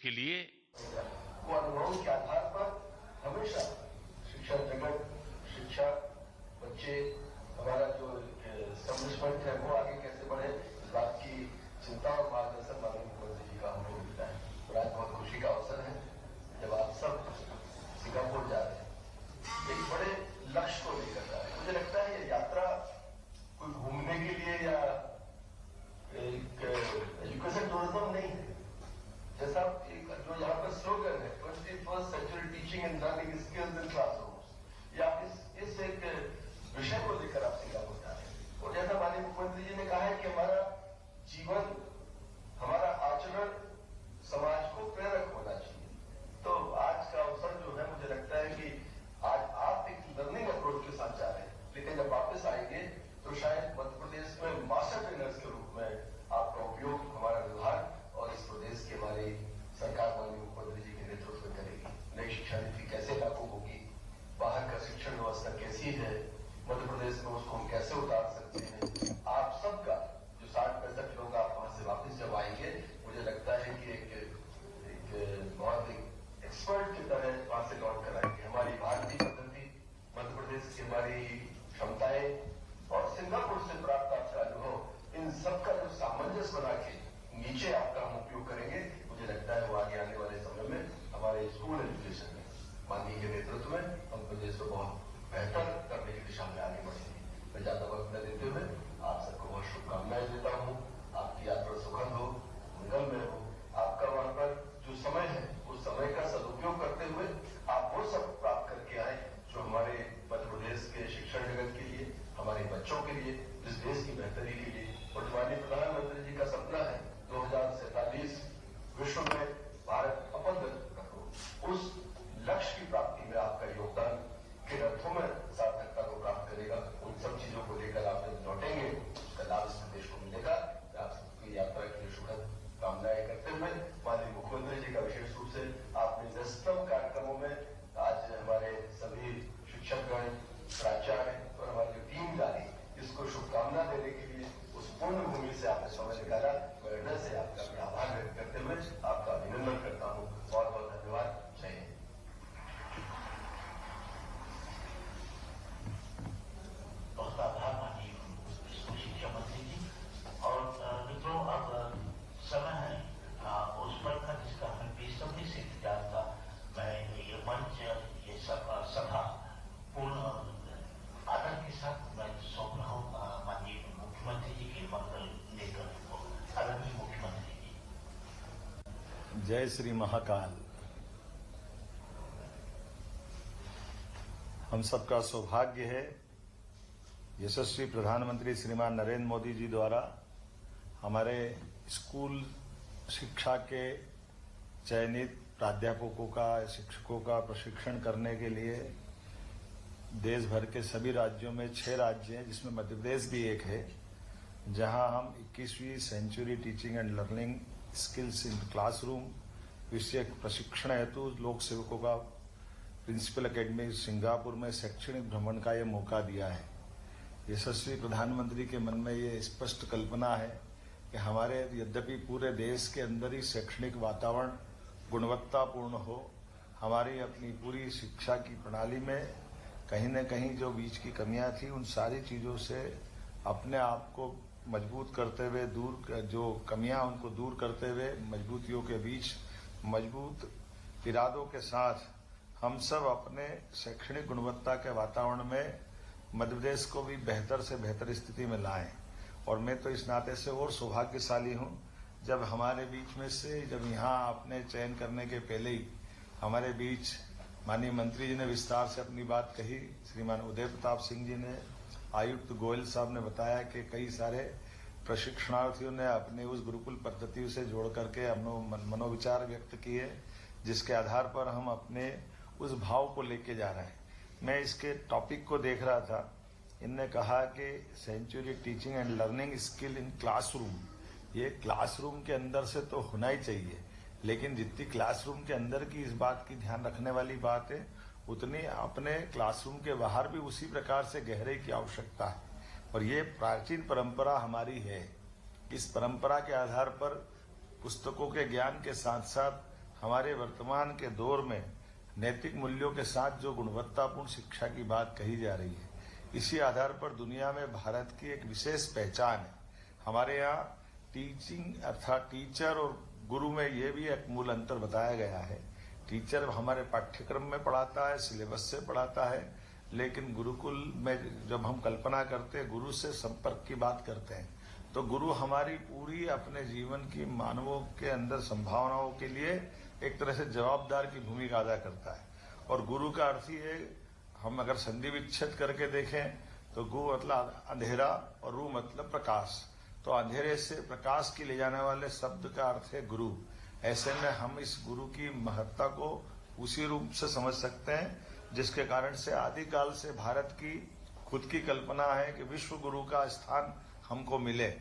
के लिए वो अनुभव के आधार पर हमेशा शिक्षा जगत, शिक्षा, बच्चे, हमारा जो एस्टेब्लिशमेंट है वो आगे कैसे बढ़े, इस बात की चिंता और मार्गदर्शन माननीय मुख्यमंत्री जी का हमको मिलता है। और आज बहुत खुशी का अवसर है जब आप सब सिंगापुर जा रहे हैं, एक बड़े लक्ष्य को लेकर जा रहे हैं। मुझे लगता है ये यात्रा कोई घूमने के लिए या एक एजुकेशन टूरिज्म नहीं है। जैसा जो यहाँ पर स्लोगन है 21st century teaching and learning skills in classrooms, या इस एक विषय को लेकर आप सिंगापुर जा रहे हैं। और जैसा माननीय मुख्यमंत्री जी ने कहा है कि हमारा जीवन, हमारा आचरण समाज को प्रेरक होना चाहिए। तो आज का अवसर जो है, मुझे लगता है कि आज आप एक लर्निंग अप्रोच के साथ जा रहे हैं, लेकिन जब वापस आएंगे तो शायद मध्य प्रदेश में मास्टर ट्रेनर्स के रूप में आपका उपयोग हमारा विभाग और इस प्रदेश की हमारी सरकार माननीय मुख्यमंत्री जी के नेतृत्व में करेगी। नई शिक्षा नीति कैसे लागू होगी, बाहर का शिक्षण व्यवस्था कैसी है, मध्य प्रदेश में उसको हम कैसे उतार सकते हैं। आप सबका जो 60-65 लोग आप वहां से वापस जब आएंगे, मुझे लगता है कि एक बहुत एक्सपर्ट की तरह वहां से लौट कर आएंगे। हमारी भारतीय पद्धति, मध्य प्रदेश की हमारी क्षमताएं और सिंगापुर से प्राप्त आपका अनुभव, इन सबका जो सामंजस्य बना के नीचे आपका हम उपयोग करेंगे, मुझे लगता है वो आगे आने वाले समय में हमारे स्कूल एजुकेशन में माननीय के नेतृत्व में हम प्रदेश को बहुत बेहतर करने की दिशा में आगे बढ़ेंगे। मैं ज्यादा वक्त न देते हुए आप सबको बहुत शुभकामनाएं देता हूँ। आपकी यात्रा सुखद हो, मंगल में हो। आपका वहां पर जो समय है, उस समय का सदुपयोग करते हुए आप वो सब प्राप्त करके आए जो हमारे मध्य प्रदेश के शिक्षण जगत के लिए, हमारे बच्चों के लिए, इस देश की बेहतरी के लिए। और माननीय प्रधानमंत्री जी का सपना है 2047 विश्व में भारत अपंग रखो, उस लक्ष्य की प्राप्ति में आपका योगदान किन अर्थों में सार्थकता को प्राप्त करेगा, उन सब चीजों को लेकर आप जब लौटेंगे उसका लाभ इस प्रदेश को मिलेगा। आप सबकी यात्रा के लिए सुखद कामनाएं करते हुए माननीय मुख्यमंत्री जी का विशेष रूप से आपने व्यस्तम कार्यक्रमों में आज हमारे सभी शिक्षकगण, प्राचार्य और हमारी जो टीम जा रही, इसको शुभकामना देने के लिए उस पूर्ण भूमि से आपने समय निकाला। मैं हृदय से आपका मैं आभार व्यक्त करते हुए आपका अभिनंदन करता हूँ। बहुत बहुत धन्यवाद। जय हिंद। बहुत आभार माननीय शिक्षा मंत्री जी। और मित्रों, अब समय है उस पर का जिसका हमें बेसब्री से इंतजार था। मैं ये मंच, ये सभा पूर्ण आदर के साथ मैं सौंप रहा हूँ माननीय मुख्यमंत्री जी के मंगल नेतृत्व को। आदरणीय मुख्यमंत्री जी। जय श्री महाकाल। हम सबका सौभाग्य है यशस्वी प्रधानमंत्री श्रीमान नरेंद्र मोदी जी द्वारा हमारे स्कूल शिक्षा के चयनित प्राध्यापकों का, शिक्षकों का प्रशिक्षण करने के लिए देश भर के सभी राज्यों में 6 राज्य हैं, जिसमें मध्य प्रदेश भी एक है, जहां हम 21वीं century teaching and learning skills in classroom विषय प्रशिक्षण हेतु लोक सेवकों का प्रिंसिपल एकेडमी सिंगापुर में शैक्षणिक भ्रमण का ये मौका दिया है। यशस्वी प्रधानमंत्री के मन में ये स्पष्ट कल्पना है कि हमारे यद्यपि पूरे देश के अंदर ही शैक्षणिक वातावरण गुणवत्तापूर्ण हो, हमारी अपनी पूरी शिक्षा की प्रणाली में कहीं न कहीं जो बीच की कमियां थी, उन सारी चीज़ों से अपने आप को मजबूत करते हुए, जो कमियां उनको दूर करते हुए, मजबूतियों के बीच मजबूत इरादों के साथ हम सब अपने शैक्षणिक गुणवत्ता के वातावरण में मध्य प्रदेश को भी बेहतर से बेहतर स्थिति में लाएं। और मैं तो इस नाते से और सौभाग्यशाली हूं जब हमारे बीच में से, जब यहाँ आपने चयन करने के पहले ही हमारे बीच माननीय मंत्री जी ने विस्तार से अपनी बात कही, श्रीमान उदय प्रताप सिंह जी ने, आयुक्त गोयल साहब ने बताया कि कई सारे प्रशिक्षणार्थियों ने अपने उस गुरुकुल पद्धति से जोड़ करके मनोविचार व्यक्त किए, जिसके आधार पर हम अपने उस भाव को लेके जा रहे हैं। मैं इसके टॉपिक को देख रहा था, इनने कहा कि century teaching and learning skill in classroom, ये क्लासरूम के अंदर से तो होना ही चाहिए, लेकिन जितनी क्लासरूम के अंदर की इस बात की ध्यान रखने वाली बात है, उतनी अपने क्लासरूम के बाहर भी उसी प्रकार से गहराई की आवश्यकता है। और ये प्राचीन परंपरा हमारी है। इस परंपरा के आधार पर पुस्तकों के ज्ञान के साथ साथ हमारे वर्तमान के दौर में नैतिक मूल्यों के साथ जो गुणवत्तापूर्ण शिक्षा की बात कही जा रही है, इसी आधार पर दुनिया में भारत की एक विशेष पहचान है। हमारे यहाँ टीचिंग अर्थात टीचर और गुरु में ये भी एक मूल अंतर बताया गया है। टीचर हमारे पाठ्यक्रम में पढ़ाता है, सिलेबस से पढ़ाता है, लेकिन गुरुकुल में जब हम कल्पना करते हैं, गुरु से संपर्क की बात करते हैं, तो गुरु हमारी पूरी अपने जीवन की मानवों के अंदर संभावनाओं के लिए एक तरह से जवाबदार की भूमिका अदा करता है। और गुरु का अर्थ ही है, हम अगर संधि विच्छेद करके देखें तो गु मतलब अंधेरा और रू मतलब प्रकाश, तो अंधेरे से प्रकाश की ले जाने वाले शब्द का अर्थ है गुरु। ऐसे में हम इस गुरु की महत्ता को उसी रूप से समझ सकते हैं जिसके कारण से आदिकाल से भारत की खुद की कल्पना है कि विश्व गुरु का स्थान हमको मिले।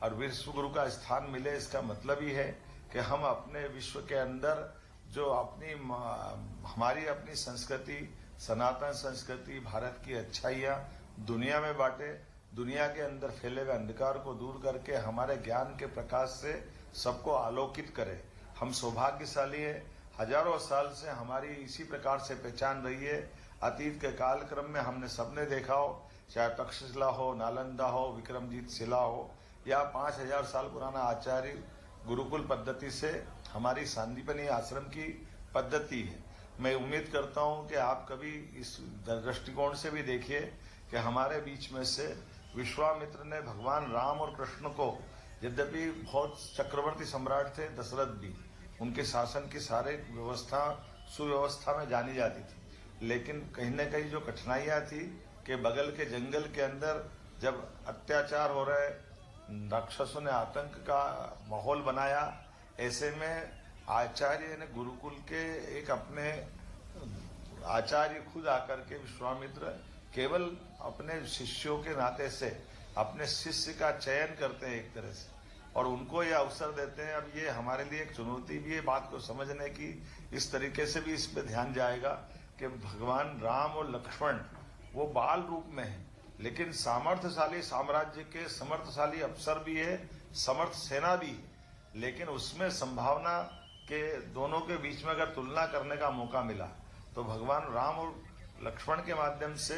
और विश्व गुरु का स्थान मिले इसका मतलब ही है कि हम अपने विश्व के अंदर जो हमारी अपनी संस्कृति, सनातन संस्कृति, भारत की अच्छाइयाँ दुनिया में बांटे, दुनिया के अंदर फैले हुए अंधकार को दूर करके हमारे ज्ञान के प्रकाश से सबको आलोकित करे। हम सौभाग्यशाली है, हजारों साल से हमारी इसी प्रकार से पहचान रही है। अतीत के कालक्रम में हमने सबने देखा हो, चाहे तक्षशिला हो, नालंदा हो, विक्रमजीत शिला हो, या 5000 साल पुराना आचार्य गुरुकुल पद्धति से हमारी सांदीपनी आश्रम की पद्धति है। मैं उम्मीद करता हूं कि आप कभी इस दृष्टिकोण से भी देखिए कि हमारे बीच में से विश्वामित्र ने भगवान राम और कृष्ण को, यद्यपि बहुत चक्रवर्ती सम्राट थे दशरथ भी, उनके शासन की सारे व्यवस्था सुव्यवस्था में जानी जाती थी, लेकिन कहीं न कहीं जो कठिनाइयां थी कि बगल के जंगल के अंदर जब अत्याचार हो रहे, राक्षसों ने आतंक का माहौल बनाया, ऐसे में आचार्य ने गुरुकुल के एक अपने आचार्य खुद आकर के विश्वामित्र केवल अपने शिष्यों के नाते से अपने शिष्य का चयन करते हैं एक तरह से, और उनको ये अवसर देते हैं। अब ये हमारे लिए एक चुनौती भी है बात को समझने की, इस तरीके से भी इस पे ध्यान जाएगा कि भगवान राम और लक्ष्मण वो बाल रूप में है, लेकिन सामर्थ्यशाली साम्राज्य के समर्थशाली अफसर भी है, समर्थ सेना भी है, लेकिन उसमें संभावना के दोनों के बीच में अगर तुलना करने का मौका मिला तो भगवान राम और लक्ष्मण के माध्यम से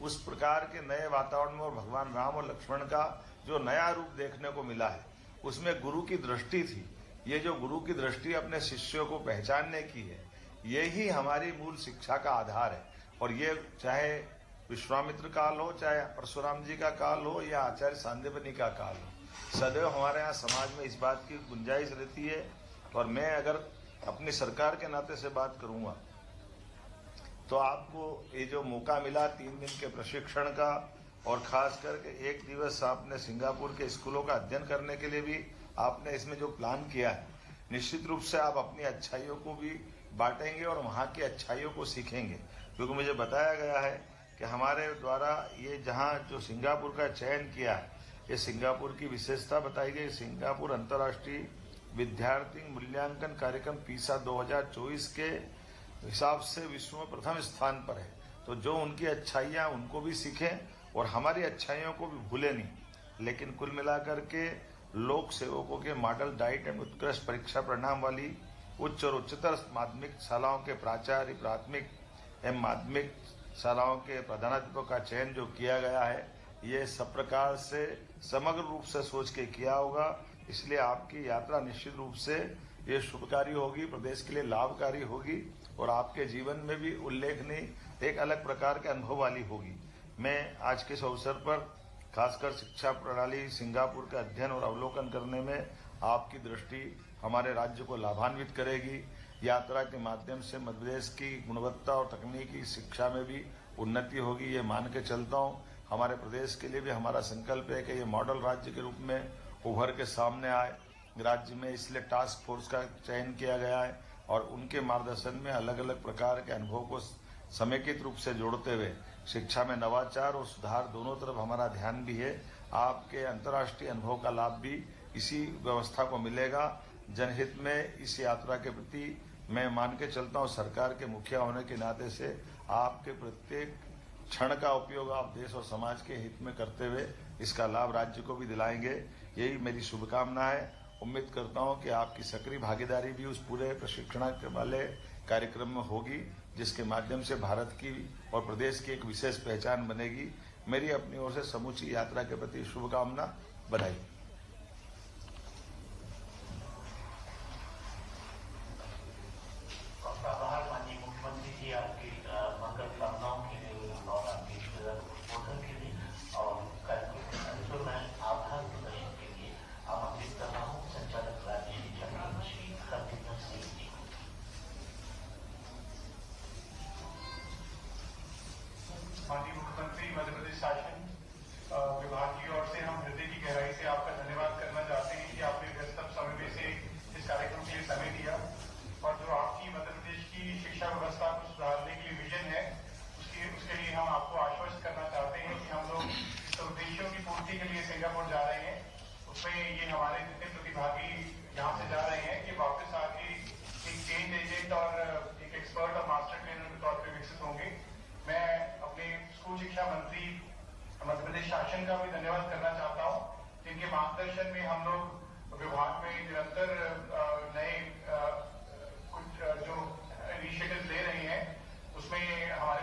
उस प्रकार के नए वातावरण में और भगवान राम और लक्ष्मण का जो नया रूप देखने को मिला है, उसमें गुरु की दृष्टि थी। ये जो गुरु की दृष्टि अपने शिष्यों को पहचानने की है, यही हमारी मूल शिक्षा का आधार है। और ये चाहे विश्वामित्र काल हो, चाहे परशुराम जी का काल हो, या आचार्य सांदीपनि का काल हो, सदैव हमारे यहाँ समाज में इस बात की गुंजाइश रहती है। और मैं अगर अपनी सरकार के नाते से बात करूंगा तो आपको ये जो मौका मिला 3 दिन के प्रशिक्षण का, और खास करके 1 दिवस आपने सिंगापुर के स्कूलों का अध्ययन करने के लिए भी आपने इसमें जो प्लान किया है, निश्चित रूप से आप अपनी अच्छाइयों को भी बांटेंगे और वहाँ की अच्छाइयों को सीखेंगे। क्योंकि मुझे बताया गया है कि हमारे द्वारा ये जहाँ जो सिंगापुर का चयन किया है, ये सिंगापुर की विशेषता बताई गई। सिंगापुर अंतर्राष्ट्रीय विद्यार्थी मूल्यांकन कार्यक्रम पीसा 2024 के हिसाब से विश्व में प्रथम स्थान पर है। तो जो उनकी अच्छाइयाँ उनको भी सीखें और हमारी अच्छाइयों को भी भूलें नहीं। लेकिन कुल मिलाकर के लोक सेवकों के मॉडल डाइट एंड उत्कृष्ट परीक्षा परिणाम वाली उच्च और उच्चतर माध्यमिक शालाओं के प्राचार्य, प्राथमिक एवं माध्यमिक शालाओं के प्रधानाध्यापकों का चयन जो किया गया है, ये सब प्रकार से समग्र रूप से सोच के किया होगा। इसलिए आपकी यात्रा निश्चित रूप से ये शुभकारी होगी, प्रदेश के लिए लाभकारी होगी और आपके जीवन में भी उल्लेखनीय एक अलग प्रकार के अनुभव वाली होगी। मैं आज के इस अवसर पर खासकर शिक्षा प्रणाली सिंगापुर का अध्ययन और अवलोकन करने में आपकी दृष्टि हमारे राज्य को लाभान्वित करेगी। यात्रा के माध्यम से मध्य प्रदेश की गुणवत्ता और तकनीकी शिक्षा में भी उन्नति होगी, ये मान के चलता हूँ। हमारे प्रदेश के लिए भी हमारा संकल्प है कि ये मॉडल राज्य के रूप में उभर के सामने आए। राज्य में इसलिए टास्क फोर्स का चयन किया गया है और उनके मार्गदर्शन में अलग अलग प्रकार के अनुभव को समेकित रूप से जोड़ते हुए शिक्षा में नवाचार और सुधार दोनों तरफ हमारा ध्यान भी है। आपके अंतर्राष्ट्रीय अनुभव का लाभ भी इसी व्यवस्था को मिलेगा। जनहित में इस यात्रा के प्रति मैं मान के चलता हूँ, सरकार के मुखिया होने के नाते से आपके प्रत्येक क्षण का उपयोग आप देश और समाज के हित में करते हुए इसका लाभ राज्य को भी दिलाएंगे, यही मेरी शुभकामना है। उम्मीद करता हूं कि आपकी सक्रिय भागीदारी भी उस पूरे प्रशिक्षण वाले कार्यक्रम में होगी, जिसके माध्यम से भारत की और प्रदेश की एक विशेष पहचान बनेगी। मेरी अपनी ओर से समूची यात्रा के प्रति शुभकामना, बधाई। आभार माननीय मुख्यमंत्री जी, आपकी मंगल कामनाओं के लिए और आपके उद्बोधन के लिए। और कार्यक्रम में मैं आभार प्रदर्शन के लिए आमंत्रित कर रहा हूँ संचालक राज्य शिक्षा मंत्री श्री हरदीप सिंह जी को। माननीय मुख्यमंत्री, मध्य प्रदेश शासन विभाग की ओर से हम हृदय की गहराई से आपका धन्यवाद करना चाहते हैं कि आपने व्यस्त समय में से इस कार्यक्रम के लिए समय दिया और जो आपकी मध्य प्रदेश की शिक्षा व्यवस्था को सुधारने के लिए विजन है, उसके लिए हम आपको आश्वस्त करना चाहते हैं कि हम लोग इस उद्देश्यों की पूर्ति के लिए सिंगापुर जा रहे हैं। उसमें ये हमारे जितने प्रतिभागी यहाँ से जा रहे हैं कि वापस आके एक चेंज एजेंट और एक एक्सपर्ट और मास्टर ट्रेनर के तौर पर विकसित होंगे। मैं अपने स्कूल शिक्षा मंत्री मध्य प्रदेश शासन का भी धन्यवाद करना चाहता हूँ, जिनके मार्गदर्शन में हम लोग विभाग में निरंतर नए कुछ जो इनिशिएटिव ले रहे हैं, उसमें हमारे